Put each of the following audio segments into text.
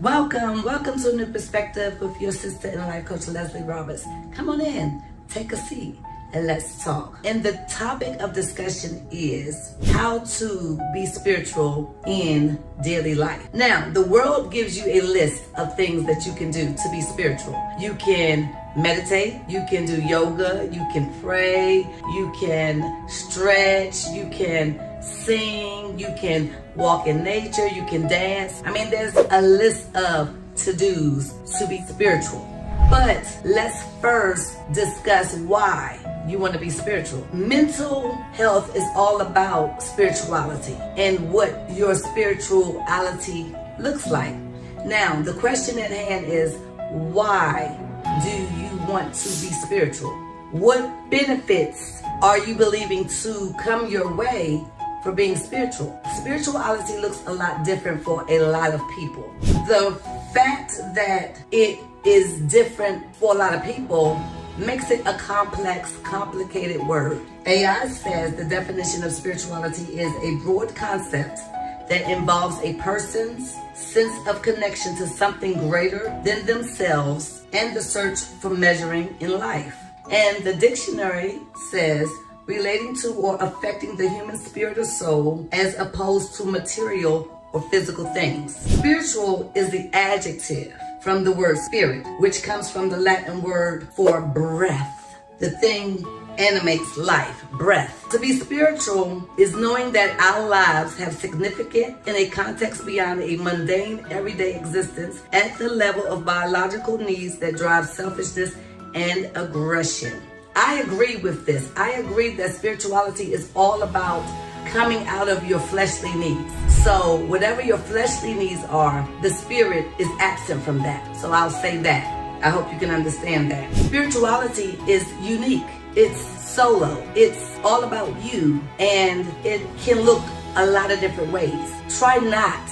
Welcome to a new perspective with your sister and life coach Leslie Roberts. Come on in, take a seat, and let's talk. And the topic of discussion is how to be spiritual in daily life. Now, the world gives you a list of things that you can do to be spiritual. You can meditate, you can do yoga, you can pray, you can stretch, you can sing, you can walk in nature, you can dance. I mean, there's a list of to-dos to be spiritual. But let's first discuss why you want to be spiritual. Mental health is all about spirituality and what your spirituality looks like. Now, the question at hand is, why do you want to be spiritual? What benefits are you believing to come your way for being spiritual? Spirituality looks a lot different for a lot of people. The fact that it is different for a lot of people makes it a complex, complicated word. AI says the definition of spirituality is a broad concept that involves a person's sense of connection to something greater than themselves and the search for measuring in life. And the dictionary says relating to or affecting the human spirit or soul as opposed to material or physical things. Spiritual is the adjective from the word spirit, which comes from the Latin word for breath. The thing animates life, breath. To be spiritual is knowing that our lives have significance in a context beyond a mundane, everyday existence at the level of biological needs that drive selfishness and aggression. I agree with this. I agree that spirituality is all about coming out of your fleshly needs. So whatever your fleshly needs are, the spirit is absent from that. So I'll say that. I hope you can understand that. Spirituality is unique. It's solo. It's all about you, and it can look a lot of different ways. Try not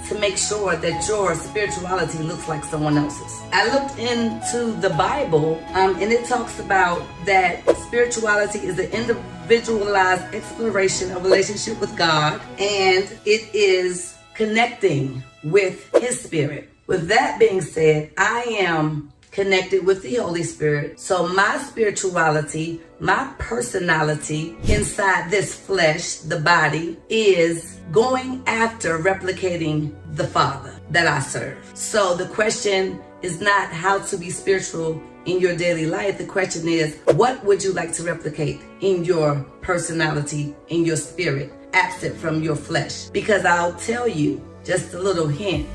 to make sure that your spirituality looks like someone else's. I looked into the Bible, and it talks about that spirituality is an individualized exploration of relationship with God, and it is connecting with His Spirit. With that being said, I am connected with the Holy Spirit. So my spirituality, my personality inside this flesh, the body, is going after replicating the Father that I serve. So the question is not how to be spiritual in your daily life. The question is, what would you like to replicate in your personality, in your spirit, absent from your flesh? Because I'll tell you just a little hint.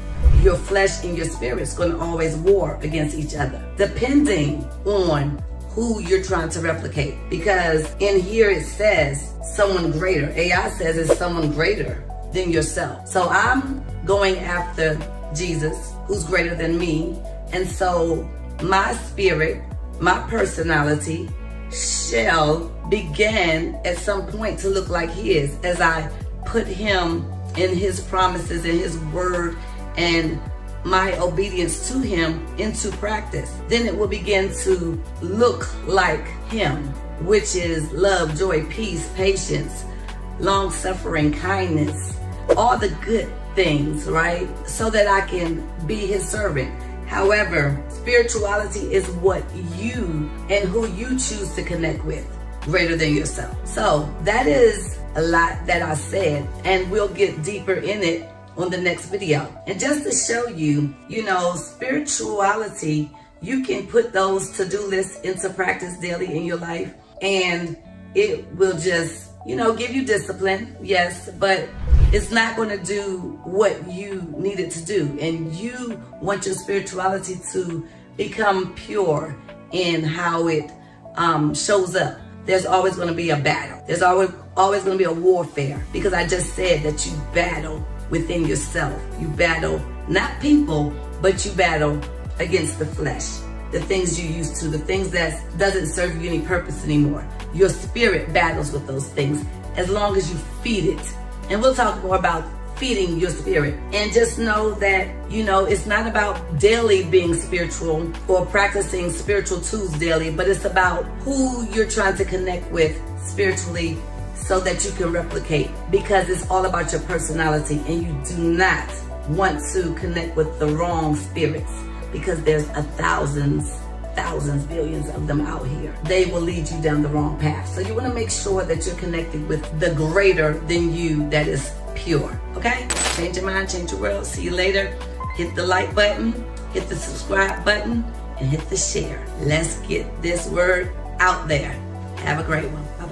Your flesh and your spirit is going to always war against each other, depending on who you're trying to replicate. Because in here it says someone greater. AI says it's someone greater than yourself. So I'm going after Jesus, who's greater than me. And so my spirit, my personality shall begin at some point to look like His as I put Him in His promises and His word and my obedience to Him into practice. Then it will begin to look like Him, which is love, joy, peace, patience, long-suffering, kindness, all the good things, right? So that I can be His servant. However, spirituality is what you and who you choose to connect with, greater than yourself. So that is a lot that I said, and we'll get deeper in it on the next video. And just to show you, spirituality, you can put those to-do lists into practice daily in your life, and it will just, give you discipline, yes, but it's not going to do what you need it to do. And you want your spirituality to become pure in how it shows up. There's always going to be a battle. There's always going to be a warfare, because I just said that you battle within yourself. You battle not people, but you battle against the flesh, the things you used to, the things that doesn't serve you any purpose anymore. Your spirit battles with those things as long as you feed it. And we'll talk more about feeding your spirit. And just know that, it's not about daily being spiritual or practicing spiritual tools daily, but it's about who you're trying to connect with spiritually so that you can replicate, because it's all about your personality, and you do not want to connect with the wrong spirits, because there's thousands, billions of them out here. They will lead you down the wrong path. So you want to make sure that you're connected with the greater than you that is pure. Okay? Change your mind, change your world. See you later. Hit the like button, hit the subscribe button, and hit the share. Let's get this word out there. Have a great one. Bye.